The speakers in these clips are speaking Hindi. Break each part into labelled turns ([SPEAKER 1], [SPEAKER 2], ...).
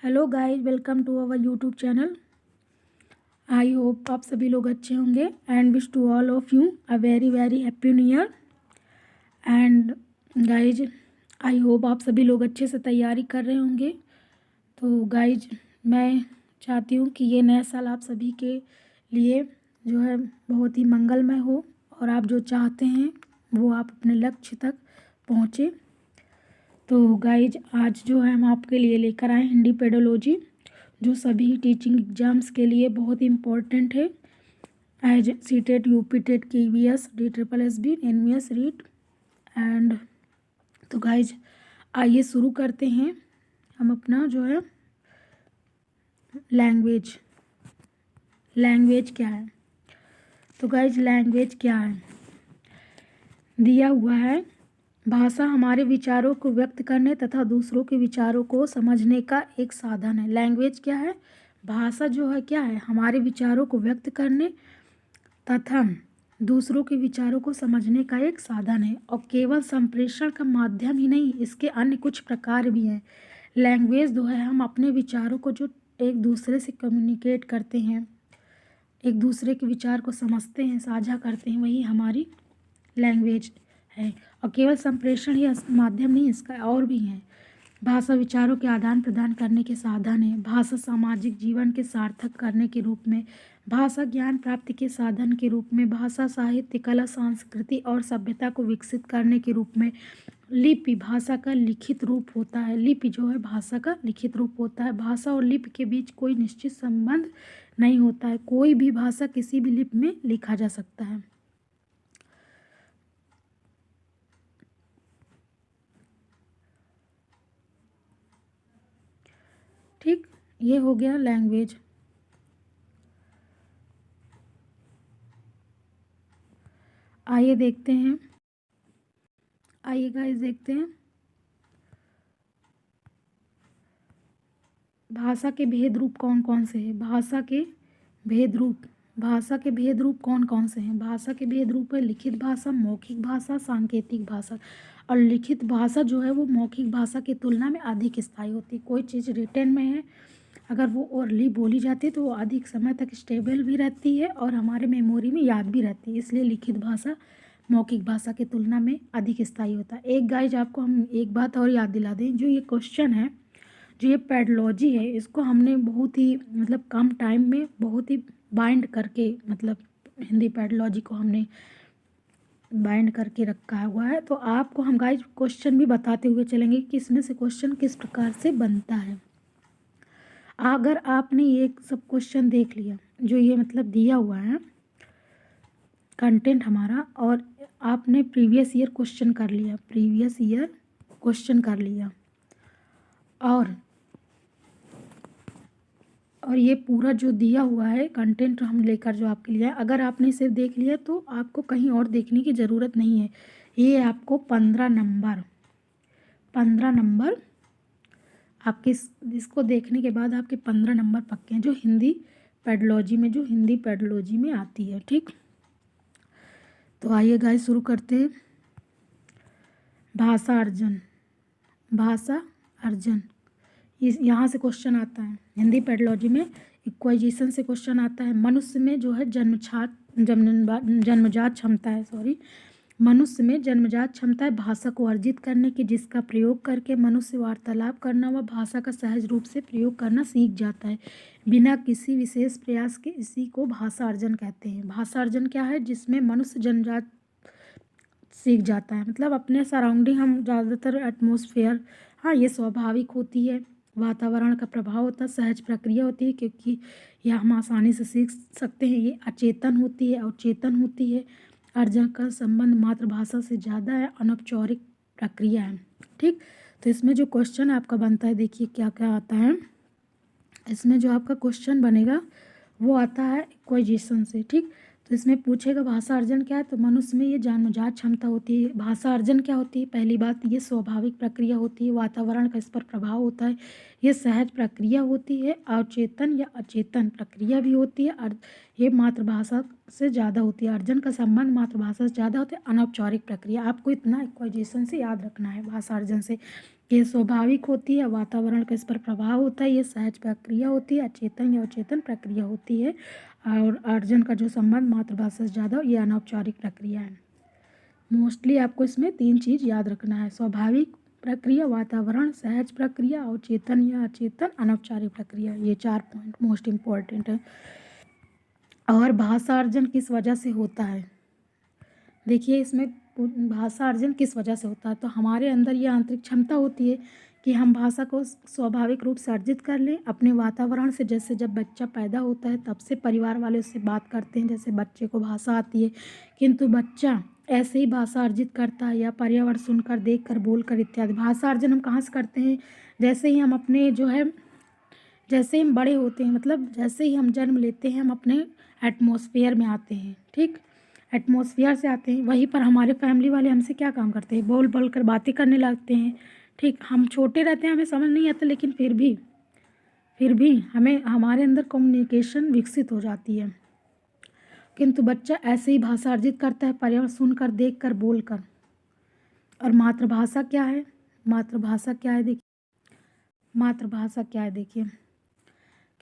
[SPEAKER 1] Hello guys, welcome to our YouTube channel. I hope आप सभी लोग अच्छे होंगे and wish to all of you a very very happy new year. And guys, I hope आप सभी लोग अच्छे से तैयारी कर रहे होंगे। तो गाइज, मैं चाहती हूँ कि ये नया साल आप सभी के लिए जो है बहुत ही मंगलमय हो और आप जो चाहते हैं वो आप अपने लक्ष्य तक पहुँचे। तो गाइज, आज जो है हम आपके लिए लेकर आए हिंदी पेडोलॉजी, जो सभी टीचिंग एग्जाम्स के लिए बहुत ही इम्पोर्टेंट है। As C TET, U P TET, K V S, D triple S B, N V S, REET end. तो गाइज, आइए शुरू करते हैं हम अपना जो है लैंग्वेज। लैंग्वेज क्या है? तो गाइज, लैंग्वेज क्या है? दिया हुआ है, भाषा हमारे विचारों को व्यक्त करने तथा दूसरों के विचारों को समझने का एक साधन है। लैंग्वेज क्या है? भाषा जो है क्या है? हमारे विचारों को व्यक्त करने तथा दूसरों के विचारों को समझने का एक साधन है और केवल संप्रेषण का माध्यम ही नहीं, इसके अन्य कुछ प्रकार भी हैं। लैंग्वेज जो है, हम अपने विचारों को जो एक दूसरे से कम्युनिकेट करते हैं, एक दूसरे के विचार को समझते हैं, साझा करते हैं, वही हमारी लैंग्वेज है। और केवल संप्रेषण ही माध्यम नहीं, इसका और भी है। भाषा विचारों के आदान प्रदान करने के साधन है। भाषा सामाजिक जीवन के सार्थक करने के रूप में, भाषा ज्ञान प्राप्ति के साधन के रूप में, भाषा साहित्य, कला, संस्कृति और सभ्यता को विकसित करने के रूप में। लिपि भाषा का लिखित रूप होता है। लिपि जो है भाषा का लिखित रूप होता है। भाषा और लिपि के बीच कोई निश्चित संबंध नहीं होता है। कोई भी भाषा किसी भी लिपि में लिखा जा सकता है। ठीक, ये हो गया लैंग्वेज। आइए देखते हैं, आइए गाइस देखते हैं भाषा के भेद रूप कौन कौन से हैं। भाषा के भेद रूप, भाषा के भेद रूप कौन कौन से हैं? भाषा के भेद रूप है लिखित भाषा, मौखिक भाषा, सांकेतिक भाषा। और लिखित भाषा जो है वो मौखिक भाषा की तुलना में अधिक स्थायी होती है। कोई चीज़ रिटन में है, अगर वो ओरली बोली जाती है तो वो अधिक समय तक स्टेबल भी रहती है और हमारे मेमोरी में याद भी रहती है। इसलिए लिखित भाषा मौखिक भाषा की तुलना में अधिक स्थायी होता है। एक गाइज, आपको हम एक बात और याद दिला दें, जो ये क्वेश्चन है, जो ये पेडोलॉजी है, इसको हमने बहुत ही मतलब कम टाइम में बहुत ही बाइंड करके, मतलब हिंदी पेडोलॉजी को हमने बाइंड करके रखा हुआ है। तो आपको हम गाइज क्वेश्चन भी बताते हुए चलेंगे कि इसमें से क्वेश्चन किस प्रकार से बनता है। अगर आपने ये सब क्वेश्चन देख लिया, जो ये मतलब दिया हुआ है कंटेंट हमारा, और आपने प्रीवियस ईयर क्वेश्चन कर लिया, प्रीवियस ईयर क्वेश्चन कर लिया, और ये पूरा जो दिया हुआ है कंटेंट हम लेकर जो आपके लिए, अगर आपने सिर्फ देख लिया तो आपको कहीं और देखने की ज़रूरत नहीं है। ये आपको 15 नंबर आपके इसको देखने के बाद आपके 15 नंबर पक्के हैं, जो हिंदी पेडोलॉजी में, जो हिंदी पेडोलॉजी में आती है। ठीक, तो आइए गाइस शुरू करते हैं। भाषा अर्जन, भाषा अर्जन, इस यहाँ से क्वेश्चन आता है हिंदी पेडोलॉजी में। इक्वाइजेशन से क्वेश्चन आता है। मनुष्य में जो है जन्मजात क्षमता है, मनुष्य में जन्मजात क्षमता है भाषा को अर्जित करने की, जिसका प्रयोग करके मनुष्य वार्तालाप करना व भाषा का सहज रूप से प्रयोग करना सीख जाता है बिना किसी विशेष प्रयास के। इसी को भाषा अर्जन कहते हैं। भाषा अर्जन क्या है? जिसमें मनुष्य जन्मजात सीख जाता है, मतलब अपने सराउंडिंग, हम ज़्यादातर एटमॉस्फेयर, हाँ, ये स्वाभाविक होती है, वातावरण का प्रभाव होता है, सहज प्रक्रिया होती है, क्योंकि यह हम आसानी से सीख सकते हैं। ये अचेतन होती है और चेतन होती है। अर्जन का संबंध मातृभाषा से ज़्यादा है, अनौपचारिक प्रक्रिया है। ठीक, तो इसमें जो क्वेश्चन आपका बनता है, देखिए क्या क्या आता है इसमें। जो आपका क्वेश्चन बनेगा वो आता है इक्वाइजेशन से। ठीक, तो इसमें पूछेगा भाषा अर्जन क्या है, तो मनुष्य में ये जन्मजात क्षमता होती है। भाषा अर्जन क्या होती है? पहली बात, ये स्वाभाविक प्रक्रिया होती है, वातावरण का इस पर प्रभाव होता है, ये सहज प्रक्रिया होती है, अवचेतन या अचेतन प्रक्रिया भी होती है, और ये मातृभाषा से ज़्यादा होती है। अर्जन का संबंध मातृभाषा से ज़्यादा होता है, अनौपचारिक प्रक्रिया। आपको इतना इक्वाइजेशन से याद रखना है भाषा अर्जन से। ये स्वाभाविक होती है, वातावरण का इस पर प्रभाव होता है, ये सहज प्रक्रिया होती है, अचेतन या अचेतन प्रक्रिया होती है, और अर्जन का जो संबंध मातृभाषा से ज़्यादा, ये अनौपचारिक प्रक्रिया है। मोस्टली आपको इसमें 3 चीज़ याद रखना है: स्वाभाविक प्रक्रिया, वातावरण, सहज प्रक्रिया, और चेतन या अचेतन अनौपचारिक प्रक्रिया। ये 4 पॉइंट मोस्ट इम्पॉर्टेंट है। और भाषा अर्जन किस वजह से होता है? देखिए, इसमें भाषा अर्जन किस वजह से होता है, तो हमारे अंदर ये आंतरिक क्षमता होती है कि हम भाषा को स्वाभाविक रूप से अर्जित कर लें अपने वातावरण से। जैसे जब बच्चा पैदा होता है तब से परिवार वाले उससे बात करते हैं, जैसे बच्चे को भाषा आती है, किंतु बच्चा ऐसे ही भाषा अर्जित करता है या पर्यावरण सुनकर, देखकर, बोलकर इत्यादि। भाषा अर्जन हम कहाँ से करते हैं? जैसे ही हम अपने जो है, जैसे ही हम बड़े होते हैं, मतलब जैसे ही हम जन्म लेते हैं, हम अपने एटमॉस्फेयर में आते हैं, ठीक, एटमॉस्फेयर से आते हैं। वहीं पर हमारे फैमिली वाले हमसे क्या काम करते हैं? बोल बोल कर बातें करने लगते हैं, ठीक। हम छोटे रहते हैं, हमें समझ नहीं आता, लेकिन फिर भी हमें, हमारे अंदर कम्युनिकेशन विकसित हो जाती है। किंतु बच्चा ऐसे ही भाषा अर्जित करता है पर्यावरण सुनकर, देखकर, बोलकर। और मातृभाषा क्या है? मातृभाषा क्या है? देखिए, मातृभाषा क्या है? देखिए,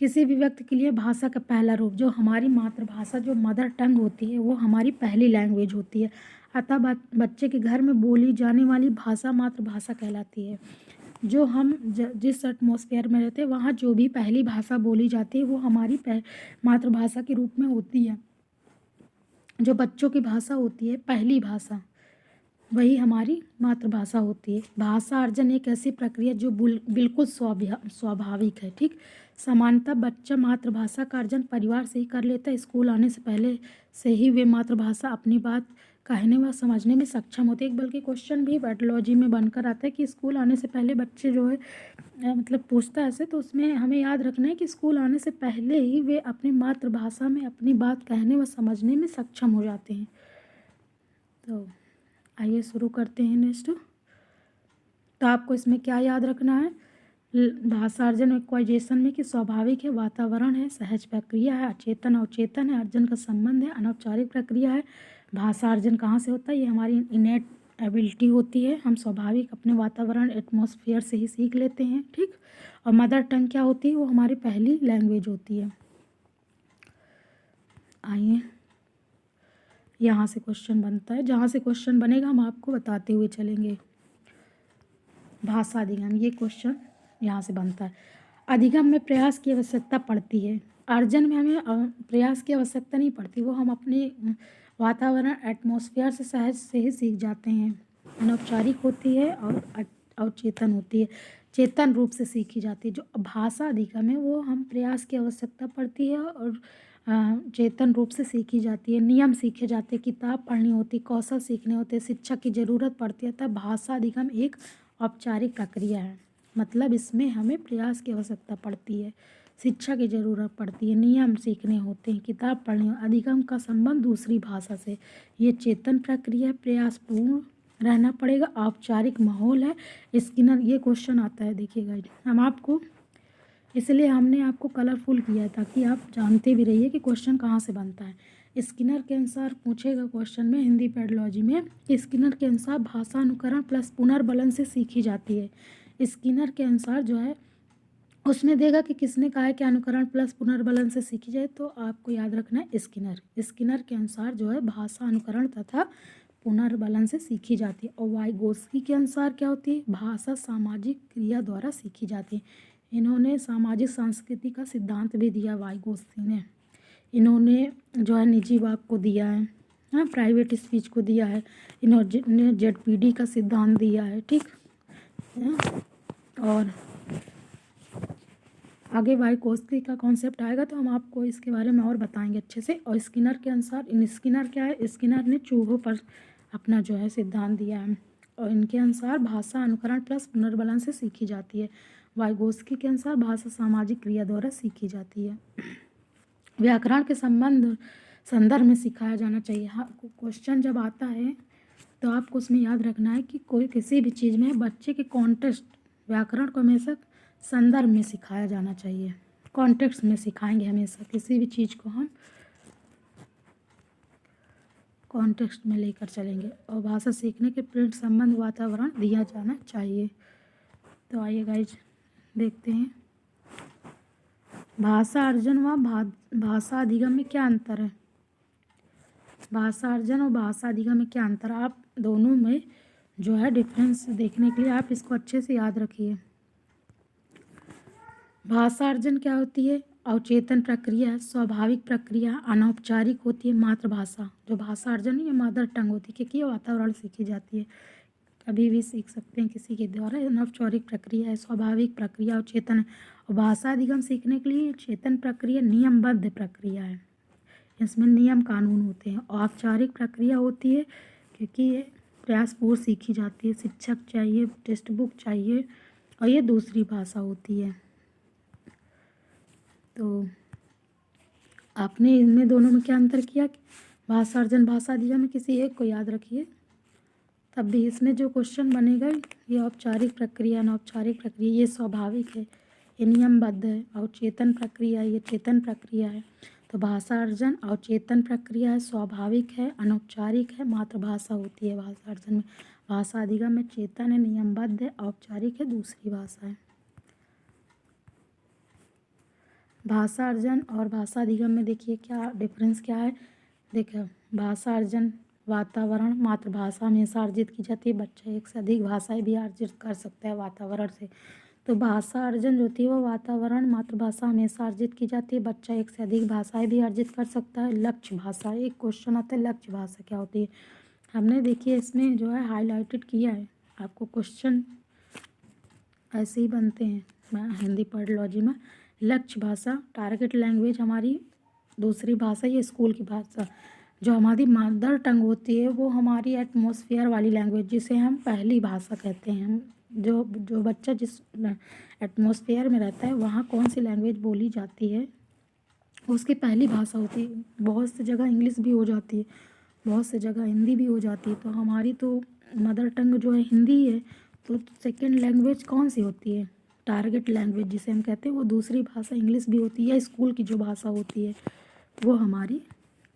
[SPEAKER 1] किसी भी व्यक्ति के लिए भाषा का पहला रूप, जो हमारी मातृभाषा, जो मदर टंग होती है, वो हमारी पहली लैंग्वेज होती है। अतः बच्चे के घर में बोली जाने वाली भाषा मातृभाषा कहलाती है। जो हम जिस एटमॉस्फेयर में रहते हैं, वहाँ जो भी पहली भाषा बोली जाती है, वो हमारी मातृभाषा के रूप में होती है। जो बच्चों की भाषा होती है, पहली भाषा, वही हमारी मातृभाषा होती है। भाषा अर्जन एक ऐसी प्रक्रिया जो बिल्कुल स्वाभाविक है, ठीक। सामान्यतः बच्चा मातृभाषा का अर्जन परिवार से ही कर लेता है। स्कूल आने से पहले से ही वे मातृभाषा अपनी बात कहने व समझने में सक्षम होते हैं। बल्कि क्वेश्चन भी बायोलॉजी में बनकर आता है कि स्कूल आने से पहले बच्चे जो है, मतलब पूछता है ऐसे, तो उसमें हमें याद रखना है कि स्कूल आने से पहले ही वे अपनी मातृभाषा में अपनी बात कहने व समझने में सक्षम हो जाते हैं। तो आइए शुरू करते हैं नेक्स्ट। तो आपको इसमें क्या याद रखना है? भाषा अर्जन इक्वाइजेशन में कि स्वाभाविक है, वातावरण है, सहज प्रक्रिया है, अचेतन और चेतन है, अर्जन का संबंध है, अनौपचारिक प्रक्रिया है। भाषा अर्जन कहाँ से होता है? ये हमारी इनेट एबिलिटी होती है, हम स्वाभाविक अपने वातावरण, एटमॉस्फेयर से ही सीख लेते हैं, ठीक। और मदर टंग क्या होती है? वो हमारी पहली लैंग्वेज होती है। आइए, यहाँ से क्वेश्चन बनता है, जहाँ से क्वेश्चन बनेगा हम आपको बताते हुए चलेंगे। भाषा अधिगम, ये क्वेश्चन यहाँ से बनता है। अधिगम में प्रयास की आवश्यकता पड़ती है, अर्जन में हमें प्रयास की आवश्यकता नहीं पड़ती, वो हम अपने वातावरण, एटमॉस्फेयर से सहज से ही सीख जाते हैं। अनौपचारिक होती है और चेतन होती है, चेतन रूप से सीखी जाती है। जो भाषा अधिगम है वो हम प्रयास की आवश्यकता पड़ती है और चेतन रूप से सीखी जाती है। नियम सीखे जाते हैं, किताब पढ़नी होती, कौशल सीखने होते, शिक्षा की ज़रूरत पड़ती है। तब भाषा अधिगम एक औपचारिक प्रक्रिया है, मतलब इसमें हमें प्रयास की आवश्यकता पड़ती है, शिक्षा की ज़रूरत पड़ती है, नियम सीखने होते हैं, किताब पढ़नी। अधिगम का संबंध दूसरी भाषा से, ये चेतन प्रक्रिया, प्रयासपूर्ण रहना पड़ेगा, औपचारिक माहौल है। स्किनर, ये क्वेश्चन आता है, देखिए गाइड, हम आपको इसलिए हमने आपको कलरफुल किया है ताकि आप जानते भी रहिए कि क्वेश्चन कहाँ से बनता है। स्किनर के अनुसार पूछेगा क्वेश्चन में, हिंदी पेडोलॉजी में, स्किनर के अनुसार भाषा अनुकरण प्लस पुनर्बलन से सीखी जाती है। स्किनर के अनुसार जो है उसमें देगा कि किसने कहा है कि अनुकरण प्लस पुनर्बलन से सीखी जाए, तो आपको याद रखना है स्किनर के अनुसार जो है भाषा अनुकरण तथा पुनर्बलन से सीखी जाती है। और वाइगोत्स्की के अनुसार क्या होती है? भाषा सामाजिक क्रिया द्वारा सीखी जाती है। इन्होंने सामाजिक संस्कृति का सिद्धांत भी दिया, वाइगोत्स्की ने। इन्होंने जो है निजी वाक को दिया है, हाँ, प्राइवेट स्पीच को दिया है। इन्होंने ZPD का सिद्धांत दिया है, ठीक। और आगे वाइगोत्स्की का कॉन्सेप्ट आएगा तो हम आपको इसके बारे में और बताएंगे अच्छे से। और स्किनर के अनुसार, स्किनर क्या है? स्किनर ने चूहों पर अपना जो है सिद्धांत दिया है, और इनके अनुसार भाषा अनुकरण प्लस पुनर्बलन से सीखी जाती है। वाइगोत्स्की के अनुसार भाषा सामाजिक क्रिया द्वारा सीखी जाती है। व्याकरण के संदर्भ में सिखाया जाना चाहिए। हाँ, क्वेश्चन जब आता है तो आपको उसमें याद रखना है कि कोई किसी भी चीज़ में बच्चे के कॉन्टेक्स्ट, व्याकरण को हमेशा संदर्भ में सिखाया जाना चाहिए। कॉन्टेक्स्ट में सिखाएंगे हमेशा, किसी भी चीज़ को हम कॉन्टेक्स्ट में लेकर चलेंगे। और भाषा सीखने के प्रेरक संबंध, वातावरण दिया जाना चाहिए। तो आइए गाइज देखते हैं भाषा अर्जन व भाषा अधिगम में क्या अंतर है। भाषा अर्जन और भाषा अधिगम में क्या अंतर है, आप दोनों में जो है डिफरेंस देखने के लिए आप इसको अच्छे से याद रखिए। भाषा अर्जन क्या होती है, अवचेतन प्रक्रिया, स्वाभाविक प्रक्रिया, अनौपचारिक होती है मातृभाषा। जो भाषा अर्जन ये मदर टंग होती है क्योंकि ये वातावरण सीखी जाती है, कभी भी सीख सकते हैं किसी के द्वारा। अनौपचारिक प्रक्रिया है, स्वाभाविक प्रक्रिया अवचेतन है। और भाषा अधिगम सीखने के लिए चेतन प्रक्रिया नियमबद्ध प्रक्रिया है, इसमें नियम कानून होते हैं। औपचारिक प्रक्रिया होती है क्योंकि ये प्रयासपूर्वक सीखी जाती है, शिक्षक चाहिए, टेक्स्ट बुक चाहिए, और ये दूसरी भाषा होती है। तो आपने इनमें दोनों में क्या अंतर किया, भाषा अर्जन भाषा अधिगम में किसी एक को याद रखिए, तब भी इसमें जो क्वेश्चन बनेगा ये औपचारिक प्रक्रिया, अनौपचारिक प्रक्रिया ये स्वाभाविक है, ये नियमबद्ध है। अवचेतन प्रक्रिया ये चेतन प्रक्रिया है। तो भाषा अर्जन अवचेतन प्रक्रिया है, स्वाभाविक है, अनौपचारिक है, मातृभाषा होती है भाषा अर्जन में। भाषा अधिगम में चेतन है, नियमबद्ध है, औपचारिक है, दूसरी भाषा है। भाषा अर्जन और भाषा अधिगम में देखिए क्या डिफरेंस क्या है। देखिए भाषा अर्जन वातावरण, मातृभाषा हमेशा अर्जित की जाती है, बच्चा एक से अधिक भाषाएं भी अर्जित कर सकता है वातावरण से। तो भाषा अर्जन जो होती है वो वातावरण, मातृभाषा हमेशा अर्जित की जाती है, बच्चा एक से अधिक भाषाएं भी अर्जित कर सकता है। लक्ष्य भाषा, एक क्वेश्चन आता है लक्ष्य भाषा क्या होती है, हमने देखिए इसमें जो है हाईलाइटेड किया है, आपको क्वेश्चन ऐसे ही बनते हैं मैं हिंदी पर्डोलॉजी में। लक्ष्य भाषा टारगेट लैंग्वेज, हमारी दूसरी भाषा ये स्कूल की भाषा। जो हमारी मदर टंग होती है वो हमारी एटमॉस्फेयर वाली लैंग्वेज, जिसे हम पहली भाषा कहते हैं। हम जो बच्चा जिस एटमॉस्फेयर में रहता है वहाँ कौन सी लैंग्वेज बोली जाती है उसकी पहली भाषा होती है। बहुत सी जगह इंग्लिश भी हो जाती है, बहुत सी जगह हिंदी भी हो जाती है। तो हमारी तो मदर टंग जो है हिंदी है, तो सेकंड लैंग्वेज कौन सी होती है, टारगेट लैंग्वेज जिसे हम कहते हैं, वो दूसरी भाषा इंग्लिश भी होती है, या स्कूल की जो भाषा होती है वो हमारी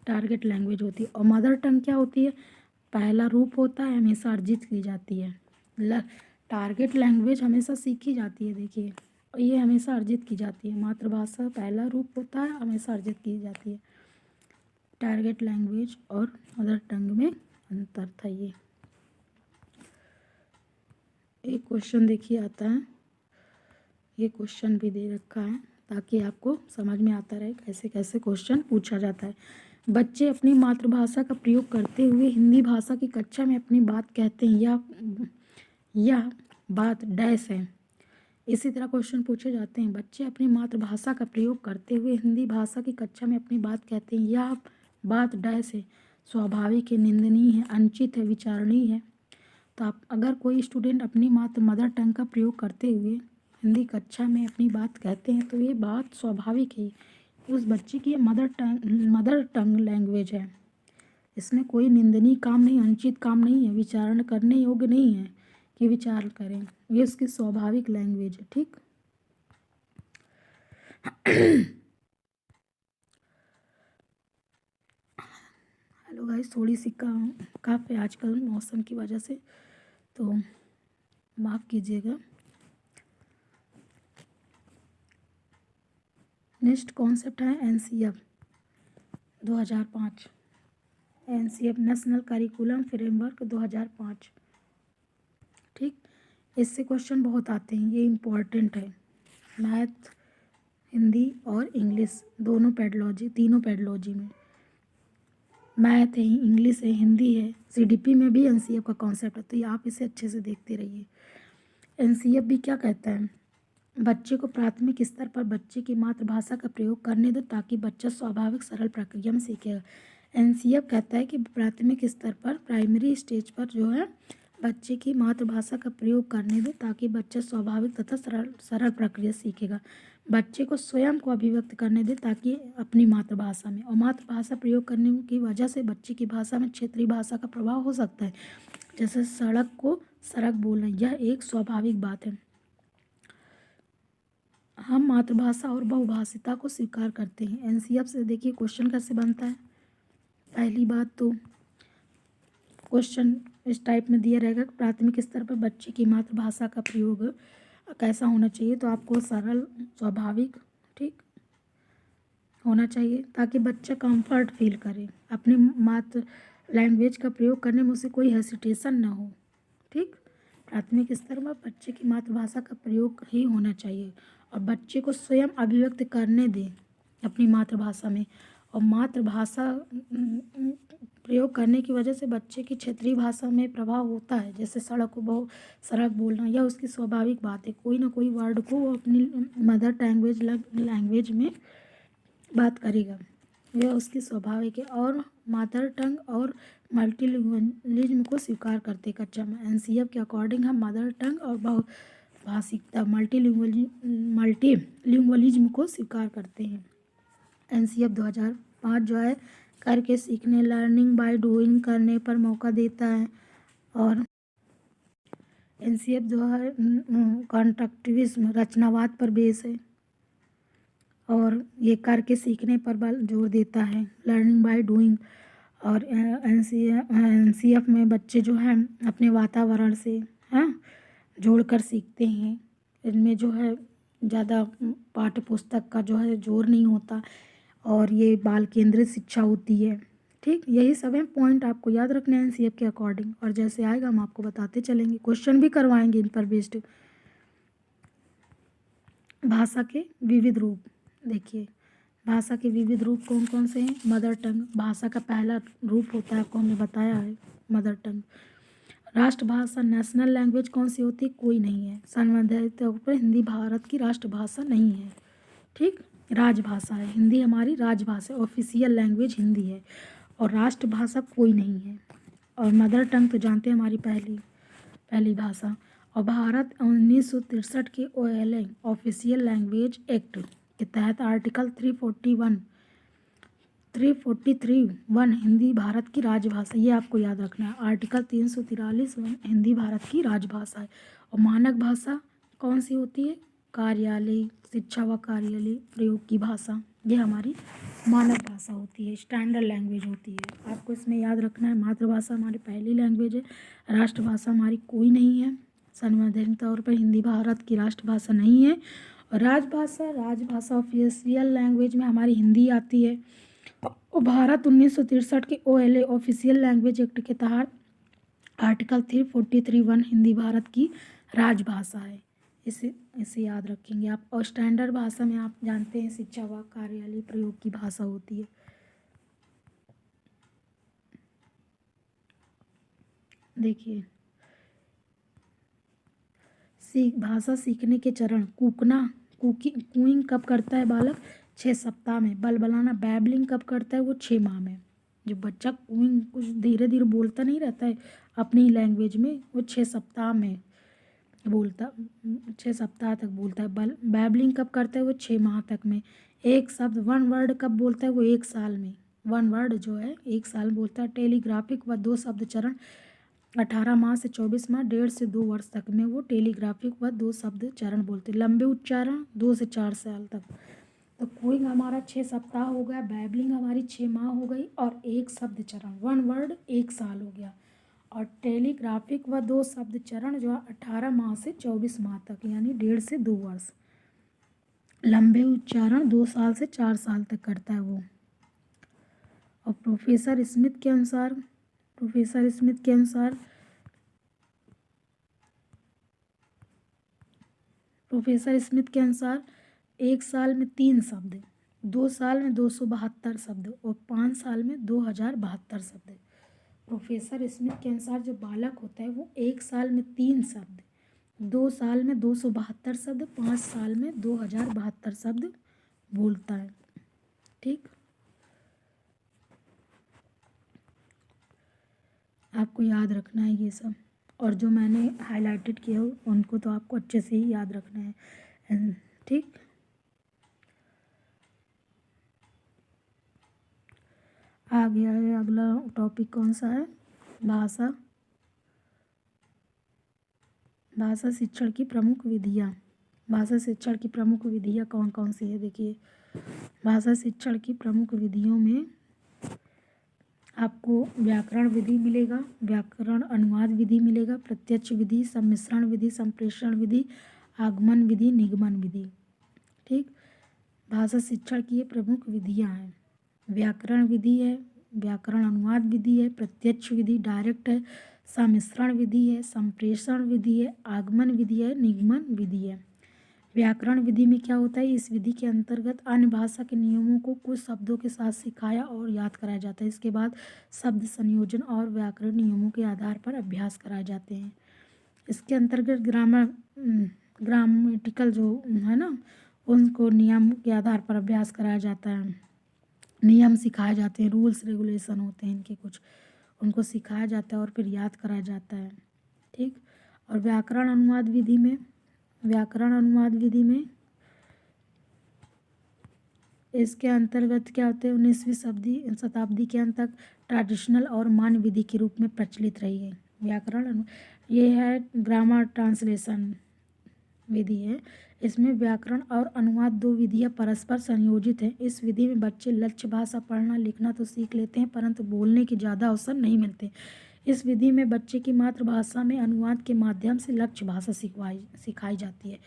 [SPEAKER 1] टारगेट लैंग्वेज होती है। और मदर टंग क्या होती है, पहला रूप होता है, हमेशा अर्जित की जाती है। टारगेट लैंग्वेज हमेशा सीखी जाती है, देखिए ये हमेशा अर्जित की जाती है। मातृभाषा पहला रूप होता है, हमेशा अर्जित की जाती है। टारगेट लैंग्वेज और मदर टंग में अंतर था। ये एक क्वेश्चन देखिए आता है, ये क्वेश्चन भी दे रखा है ताकि आपको समझ में आता रहे कैसे कैसे क्वेश्चन पूछा जाता है। बच्चे अपनी मातृभाषा का प्रयोग करते हुए हिंदी भाषा की कक्षा में अपनी बात कहते हैं, यह बात डैश है। इसी तरह क्वेश्चन पूछे जाते हैं, बच्चे अपनी मातृभाषा का प्रयोग करते हुए हिंदी भाषा की कक्षा में अपनी बात कहते हैं, यह बात डैश है, स्वाभाविक है, निंदनीय है, अनुचित है, विचारणीय है। तो आप अगर कोई स्टूडेंट अपनी मदर टंग का प्रयोग करते हुए हिंदी कक्षा में अपनी बात कहते हैं तो ये बात स्वाभाविक है, उस बच्चे की मदर टंग लैंग्वेज है, इसमें कोई निंदनीय काम नहीं, अनुचित काम नहीं है, विचारण करने योग्य नहीं है कि विचार करें, ये उसकी स्वाभाविक लैंग्वेज है। ठीक, हेलो गाइस, थोड़ी सी कफ है आजकल मौसम की वजह से, तो माफ़ कीजिएगा। नेक्स्ट कॉन्सेप्ट है NCF 2005, NCF national curriculum framework 2005। ठीक, इससे क्वेश्चन बहुत आते हैं, ये इम्पोर्टेंट है। मैथ, हिंदी और इंग्लिश दोनों पेडोलॉजी, तीनों पेडोलॉजी में मैथ है, इंग्लिश है, हिंदी है, सीडीपी में भी एनसीएफ का कॉन्सेप्ट है, तो ये आप इसे अच्छे से देखते रहिए। एनसीएफ भी क्या कहता है, बच्चे को प्राथमिक स्तर पर बच्चे की मातृभाषा का प्रयोग करने दो ताकि बच्चा स्वाभाविक सरल प्रक्रिया में सीखेगा। एनसीएफ कहता है कि प्राथमिक स्तर पर, प्राइमरी स्टेज पर जो है बच्चे की मातृभाषा का प्रयोग करने दो ताकि बच्चा स्वाभाविक तथा सरल प्रक्रिया सीखेगा। बच्चे को स्वयं को अभिव्यक्त करने दे ताकि अपनी मातृभाषा में, और मातृभाषा प्रयोग करने की वजह से बच्चे की भाषा में क्षेत्रीय भाषा का प्रभाव हो सकता है, जैसे सड़क को सड़क बोलना, यह एक स्वाभाविक बात है। हम मातृभाषा और बहुभाषिता को स्वीकार करते हैं। एनसीएफ से देखिए क्वेश्चन कैसे बनता है। पहली बात तो क्वेश्चन इस टाइप में दिया रहेगा, प्राथमिक स्तर पर बच्चे की मातृभाषा का प्रयोग कैसा होना चाहिए, तो आपको सरल, स्वाभाविक, ठीक होना चाहिए, ताकि बच्चा कंफर्ट फील करे, अपनी मातृ लैंग्वेज का प्रयोग करने में उसे कोई हेसिटेशन ना हो। ठीक, प्राथमिक स्तर में बच्चे की मातृभाषा का प्रयोग ही होना चाहिए और बच्चे को स्वयं अभिव्यक्त करने दें अपनी मातृभाषा में। और मातृभाषा प्रयोग करने की वजह से बच्चे की क्षेत्रीय भाषा में प्रभाव होता है, जैसे सड़क बोलना, या उसकी स्वाभाविक बात है, कोई ना कोई वर्ड को वो अपनी मदर लैंग्वेज में बात करेगा, यह उसकी स्वाभाविक है। और मदर टंग और मल्टीलिंगुअलिज्म को स्वीकार करते कच्चा में एनसीएफ के अकॉर्डिंग हम मदर टंग और बहुभाषिकता मल्टीलिंगुअलिज्म को स्वीकार करते हैं। एनसीएफ 2005 जो है करके सीखने, लर्निंग बाय डूइंग करने पर मौका देता है। और एनसीएफ जो है कॉन्स्ट्रक्टिविज्म रचनावाद पर बेस है और ये करके सीखने पर बल जोर देता है, लर्निंग बाय डूइंग। और एनसीएफ में बच्चे जो हैं अपने वातावरण से जोड़कर सीखते हैं, इनमें जो है ज़्यादा पाठ्य पुस्तक का जो है जोर नहीं होता और ये बाल केंद्रित शिक्षा होती है। ठीक, यही सब है पॉइंट आपको याद रखने हैं एनसीएफ के अकॉर्डिंग, और जैसे आएगा हम आपको बताते चलेंगे, क्वेश्चन भी करवाएंगे इन पर बेस्ड। भाषा के विविध रूप, देखिए भाषा के विविध रूप कौन कौन से हैं। मदर टंग भाषा का पहला रूप होता है, आपको हमने बताया है, मदर टंग। राष्ट्रभाषा नेशनल लैंग्वेज कौन सी होती है, कोई नहीं है, संवैधानिक तौर पर हिंदी भारत की राष्ट्रभाषा नहीं है। ठीक, राजभाषा है, हिंदी हमारी राजभाषा, ऑफिशियल लैंग्वेज हिंदी है, और राष्ट्रभाषा कोई नहीं है। और मदर टंग तो जानते हैं हमारी पहली भाषा। और भारत 1963 के OLA ऑफिशियल लैंग्वेज एक्ट के तहत आर्टिकल 343(1) हिंदी भारत की राजभाषा, ये आपको याद रखना है। आर्टिकल 343(1) हिंदी भारत की राजभाषा है। और मानक भाषा कौन सी होती है, कार्यालय, शिक्षा व कार्यालय प्रयोग की भाषा, ये हमारी मानक भाषा होती है, स्टैंडर्ड लैंग्वेज होती है। आपको इसमें याद रखना है, मातृभाषा हमारी पहली लैंग्वेज है, राष्ट्रभाषा हमारी कोई नहीं है, संवैधानिक तौर पर हिंदी भारत की राष्ट्रभाषा नहीं है। और राजभाषा ऑफिशियल लैंग्वेज में हमारी हिंदी आती है। और भारत 1963 के OLA ऑफिशियल लैंग्वेज एक्ट के तहत आर्टिकल 343(1) हिंदी भारत की राजभाषा है। इसे याद रखेंगे आप। और स्टैंडर्ड भाषा में आप जानते हैं शिक्षा व कार्यालय प्रयोग की भाषा होती है। देखिए भाषा सीखने के चरण, कूइंग कब करता है बालक, 6 सप्ताह में। बलबलाना बैबलिंग कब करता है, वो 6 माह में। जो बच्चा कूइंग कुछ धीरे धीरे बोलता नहीं रहता है अपनी लैंग्वेज में, वो 6 सप्ताह में बोलता, 6 सप्ताह तक बोलता है। बैबलिंग कब करता है, वो 6 माह तक में। एक शब्द, 1 वर्ड कब बोलता है, वो 1 साल में। 1 वर्ड जो है 1 साल बोलता है। टेलीग्राफिक व 2 शब्द चरण 18 माह से 24 माह, 1.5 से 2 वर्ष तक में वो टेलीग्राफिक व 2 शब्द चरण बोलते हैं। लंबे उच्चारण 2 से 4 साल तक। तो कूइंग हमारा 6 सप्ताह हो गया, बैबलिंग हमारी 6 माह हो गई, और 1 शब्द चरण 1 वर्ड 1 साल हो गया। और टेलीग्राफिक व 2 शब्द चरण जो है 18 माह से 24 माह तक, यानी 1.5 से 2 वर्ष। लंबे उच्चारण 2 साल से 4 साल तक करता है वो। और प्रोफेसर स्मिथ के अनुसार 1 साल में 3 शब्द, 2 साल में 272 शब्द और 5 साल में 2072 शब्द। प्रोफेसर स्मिथ के अनुसार जो बालक होता है वो 1 साल में 3 शब्द, 2 साल में 272 शब्द, 5 साल में 2072 शब्द बोलता है। ठीक, आपको याद रखना है ये सब, और जो मैंने हाईलाइटेड किया हो उनको तो आपको अच्छे से ही याद रखना है। ठीक, आ गया है अगला टॉपिक, कौन सा है, भाषा शिक्षण की प्रमुख विधियाँ। भाषा शिक्षण की प्रमुख विधियाँ कौन कौन सी है, देखिए भाषा शिक्षण की प्रमुख विधियों में आपको व्याकरण विधि मिलेगा, व्याकरण अनुवाद विधि मिलेगा, प्रत्यक्ष विधि, सम्मिश्रण विधि, संप्रेषण विधि, आगमन विधि, निगमन विधि। ठीक, भाषा शिक्षण की ये प्रमुख विधियां हैं। व्याकरण विधि है, व्याकरण अनुवाद विधि है, प्रत्यक्ष विधि डायरेक्ट है, सम्मिश्रण विधि है, संप्रेषण विधि है, आगमन विधि है, निगमन विधि है। व्याकरण विधि में क्या होता है, इस विधि के अंतर्गत अन्य भाषा के नियमों को कुछ शब्दों के साथ सिखाया और याद कराया जाता है। इसके बाद शब्द संयोजन और व्याकरण नियमों के आधार पर अभ्यास कराए जाते हैं। इसके अंतर्गत ग्रामेटिकल जो है ना, उनको नियम के आधार पर अभ्यास कराया जाता है, नियम सिखाए जाते हैं, रूल्स रेगुलेशन होते हैं इनके कुछ, उनको सिखाया जाता है और फिर याद कराया जाता है। ठीक, और व्याकरण अनुवाद विधि में इसके अंतर्गत क्या होते हैं, 19वीं शताब्दी के अंत तक ट्रेडिशनल और मान्य विधि के रूप में प्रचलित रही है। ये है ग्रामर ट्रांसलेशन विधि है। इसमें व्याकरण और अनुवाद दो विधियां परस्पर संयोजित हैं। इस विधि में बच्चे लक्ष्य भाषा पढ़ना लिखना तो सीख लेते हैं, परंतु बोलने के ज़्यादा अवसर नहीं मिलते। इस विधि में बच्चे की मातृभाषा में अनुवाद के माध्यम से लक्ष्य भाषा सिखाई जाती है।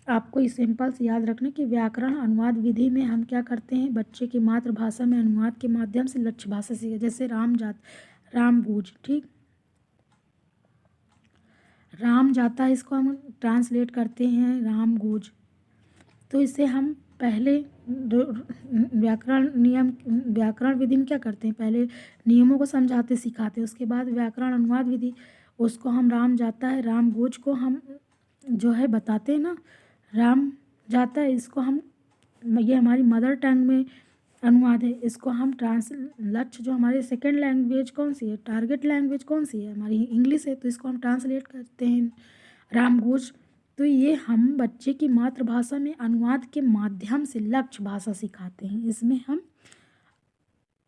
[SPEAKER 1] आपको इस सिंपल से याद रखना कि व्याकरण अनुवाद विधि में हम क्या करते हैं, बच्चे की मातृभाषा में अनुवाद के माध्यम से लक्ष्य भाषा सीखे। जैसे राम गूंज, ठीक, राम जाता है, इसको हम ट्रांसलेट करते हैं राम गूंज। तो इसे हम पहले व्याकरण विधि में क्या करते हैं, पहले नियमों को समझाते सिखाते, उसके बाद व्याकरण अनुवाद विधि, उसको हम राम जाता है राम गूंज को हम जो है बताते हैं ना, राम जाता है, इसको हम, ये हमारी मदर टंग में अनुवाद है, इसको हम लक्ष्य जो हमारी सेकंड लैंग्वेज कौन सी है, टारगेट लैंग्वेज कौन सी है, हमारी इंग्लिश है, तो इसको हम ट्रांसलेट करते हैं राम गूंज। तो ये हम बच्चे की मातृभाषा में अनुवाद के माध्यम से लक्ष्य भाषा सिखाते हैं। इसमें हम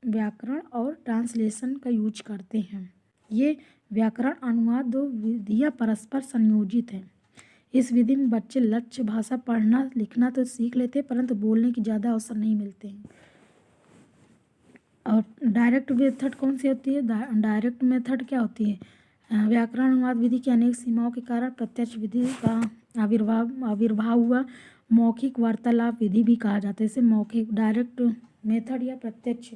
[SPEAKER 1] व्याकरण और ट्रांसलेशन का यूज करते हैं। ये व्याकरण अनुवाद दो विधियाँ परस्पर संयोजित हैं। इस विधि में बच्चे लक्ष्य भाषा पढ़ना लिखना तो सीख लेते हैं, परंतु बोलने की ज़्यादा अवसर नहीं मिलते हैं। और डायरेक्ट मेथड कौन सी होती है, डायरेक्ट मेथड क्या होती है, व्याकरण अनुवाद विधि की अनेक सीमाओं के कारण प्रत्यक्ष विधि का आविर्भाव हुआ। मौखिक वार्तालाप विधि भी कहा जाता है इसे। मौखिक डायरेक्ट मेथड या प्रत्यक्ष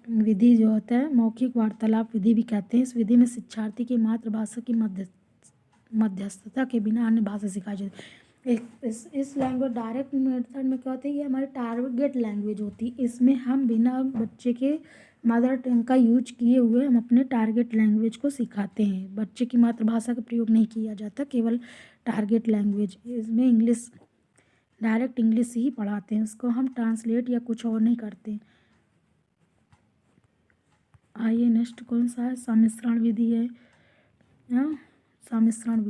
[SPEAKER 1] विधि जो होता है, मौखिक वार्तालाप विधि भी कहते हैं। इस विधि में शिक्षार्थी की मातृभाषा की मध्यस्थता के बिना अन्य भाषा सिखाई जाती है। इस लैंग्वेज डायरेक्ट मेथड में क्या होता है, ये हमारी टारगेट लैंग्वेज होती है। इसमें हम बिना बच्चे के मदर टंग का यूज किए हुए हम अपने टारगेट लैंग्वेज को सिखाते हैं। बच्चे की मातृभाषा का प्रयोग नहीं किया जाता, केवल टारगेट लैंग्वेज। इसमें इंग्लिश, डायरेक्ट इंग्लिश ही पढ़ाते हैं, उसको हम ट्रांसलेट या कुछ और नहीं करते। आइए नेक्स्ट कौन सा है, सम्मिश्रण विधि है। सम्मिश्रण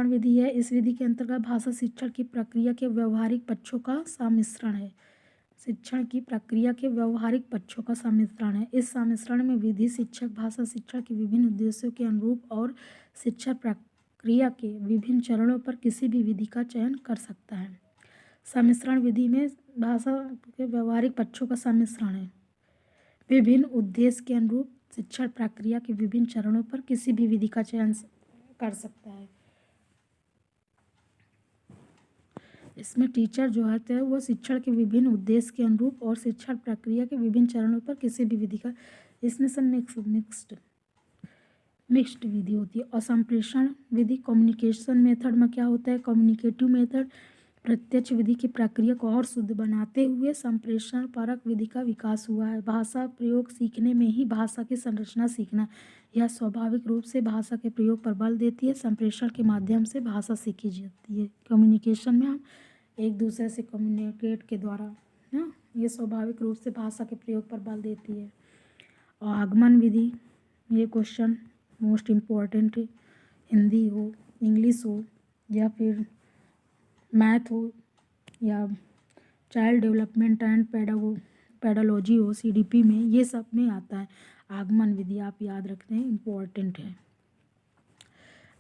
[SPEAKER 1] विधि है। इस विधि के अंतर्गत भाषा शिक्षण की प्रक्रिया के व्यवहारिक पक्षों का सम्मिश्रण है। शिक्षण की प्रक्रिया के व्यवहारिक पक्षों का सम्मिश्रण है। इस सम्मिश्रण में विधि शिक्षक भाषा शिक्षण के विभिन्न उद्देश्यों के अनुरूप और शिक्षण प्रक्रिया के विभिन्न चरणों पर किसी भी विधि का चयन कर सकता है। सम्मिश्रण विधि में भाषा के व्यवहारिक पक्षों का सम्मिश्रण है। विभिन्न उद्देश्य के अनुरूप शिक्षण प्रक्रिया के विभिन्न चरणों पर किसी भी विधि का चयन कर सकता है। इसमें टीचर जो होते हैं वो शिक्षण के विभिन्न उद्देश्य के अनुरूप और शिक्षण प्रक्रिया के विभिन्न चरणों पर किसी भी विधि का, इसमें सब मिक्स्ड विधि होती है। और संप्रेषण विधि कम्युनिकेशन मेथड में क्या होता है, कम्युनिकेटिव मेथड प्रत्यक्ष विधि की प्रक्रिया को और शुद्ध बनाते हुए संप्रेषण परक विधि का विकास हुआ है। भाषा प्रयोग सीखने में ही भाषा की संरचना सीखना, यह स्वाभाविक रूप से भाषा के प्रयोग पर बल देती है। संप्रेषण के माध्यम से भाषा सीखी जाती है। कम्युनिकेशन में हम एक दूसरे से कम्युनिकेट के द्वारा ना, ये स्वाभाविक रूप से भाषा के प्रयोग पर बल देती है। और आगमन विधि, ये क्वेश्चन मोस्ट इम्पॉर्टेंट है। हिंदी हो, इंग्लिश हो, या फिर मैथ हो, या चाइल्ड डेवलपमेंट एंड पेडोलॉजी हो, CDP में, ये सब में आता है आगमन विधि। आप याद रखते हैं, इम्पोर्टेंट है।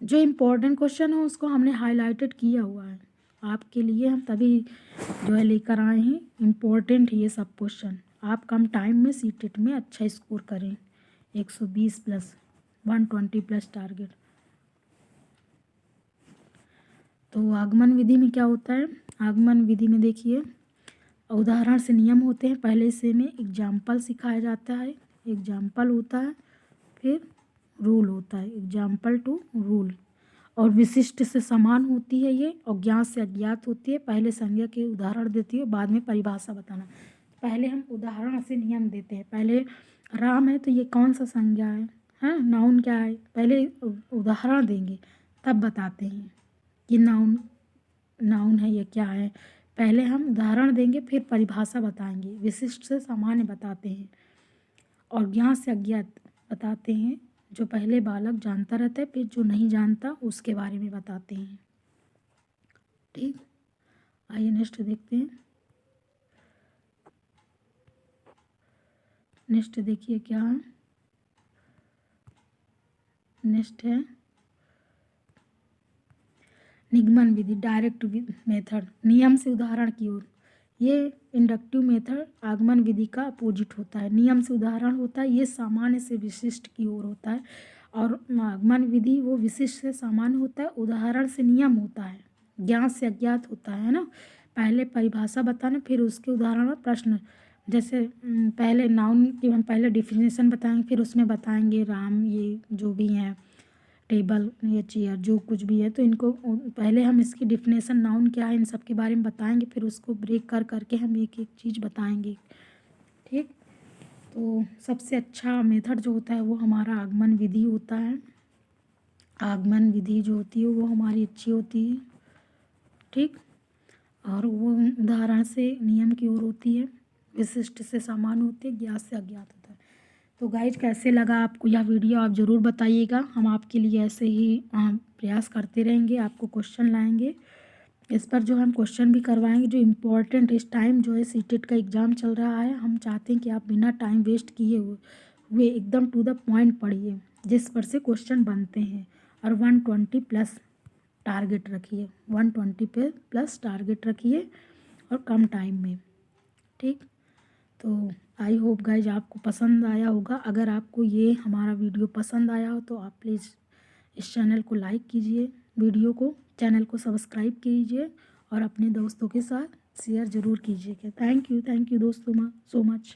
[SPEAKER 1] जो इम्पोर्टेंट क्वेश्चन हो उसको हमने हाईलाइटेड किया हुआ है आपके लिए, हम तभी जो है लेकर आए हैं। इम्पोर्टेंट है ये सब क्वेश्चन। आप कम टाइम में CTET में अच्छा स्कोर करें, 120 प्लस 120 प्लस टारगेट। तो आगमन विधि में क्या होता है, आगमन विधि में देखिए उदाहरण से नियम होते हैं, पहले से में एग्जाम्पल सिखाया जाता है, एग्जाम्पल होता है, फिर रूल होता है, एग्जाम्पल टू रूल। और विशिष्ट से समान होती है ये, और ज्ञात से अज्ञात होती है। पहले संज्ञा के उदाहरण देती है, बाद में परिभाषा बताना। पहले हम उदाहरण से नियम देते हैं, पहले राम है तो ये कौन सा संज्ञा है, हाँ नाउन क्या है, पहले उदाहरण देंगे तब बताते हैं कि नाउन नाउन है ये क्या है। पहले हम उदाहरण देंगे फिर परिभाषा बताएंगे, विशिष्ट से सामान्य बताते हैं और ज्ञात से अज्ञात बताते हैं। जो पहले बालक जानता रहता है, फिर जो नहीं जानता उसके बारे में बताते हैं। ठीक, आइए नेक्स्ट देखते हैं। नेक्स्ट देखिए क्या है, नेक्स्ट है निगमन विधि, डायरेक्ट मेथड, नियम से उदाहरण की ओर। ये इंडक्टिव मेथड आगमन विधि का अपोजिट होता है। नियम से उदाहरण होता है, ये सामान्य से विशिष्ट की ओर होता है, और आगमन विधि वो विशिष्ट से सामान्य होता है, उदाहरण से नियम होता है, ज्ञात से अज्ञात होता है ना। पहले परिभाषा बताना, फिर उसके उदाहरण में प्रश्न। जैसे पहले नाउन की हम पहले डिफिनेशन बताएंगे, फिर उसमें बताएंगे राम ये जो भी हैं, टेबल या चेयर जो कुछ भी है, तो इनको पहले हम इसकी डिफिनेशन नाउन क्या है इन सब के बारे में बताएंगे, फिर उसको ब्रेक कर करके हम एक एक चीज़ बताएंगे। ठीक, तो सबसे अच्छा मेथड जो होता है वो हमारा आगमन विधि होता है। आगमन विधि जो होती है वो हमारी अच्छी होती है। ठीक, और वो उदाहरण से नियम की ओर होती है, विशिष्ट से सामान्य होती है, ज्ञात से अज्ञात होता है। तो गाइज कैसे लगा आपको यह वीडियो, आप ज़रूर बताइएगा। हम आपके लिए ऐसे ही प्रयास करते रहेंगे, आपको क्वेश्चन लाएंगे। इस पर जो हम क्वेश्चन भी करवाएंगे जो इम्पोर्टेंट, इस टाइम जो है सीटेट का एग्ज़ाम चल रहा है, हम चाहते हैं कि आप बिना टाइम वेस्ट किए हुए एकदम टू द पॉइंट पढ़िए, जिस पर से क्वेश्चन बनते हैं। और 120 प्लस टारगेट रखिए, 120 पे प्लस टारगेट रखिए और कम टाइम में। ठीक, तो आई होप गाइज आपको पसंद आया होगा। अगर आपको ये हमारा वीडियो पसंद आया हो तो आप प्लीज़ इस चैनल को लाइक कीजिए, वीडियो को चैनल को सब्सक्राइब कीजिए और अपने दोस्तों के साथ शेयर ज़रूर कीजिएगा। थैंक यू दोस्तों सो मच।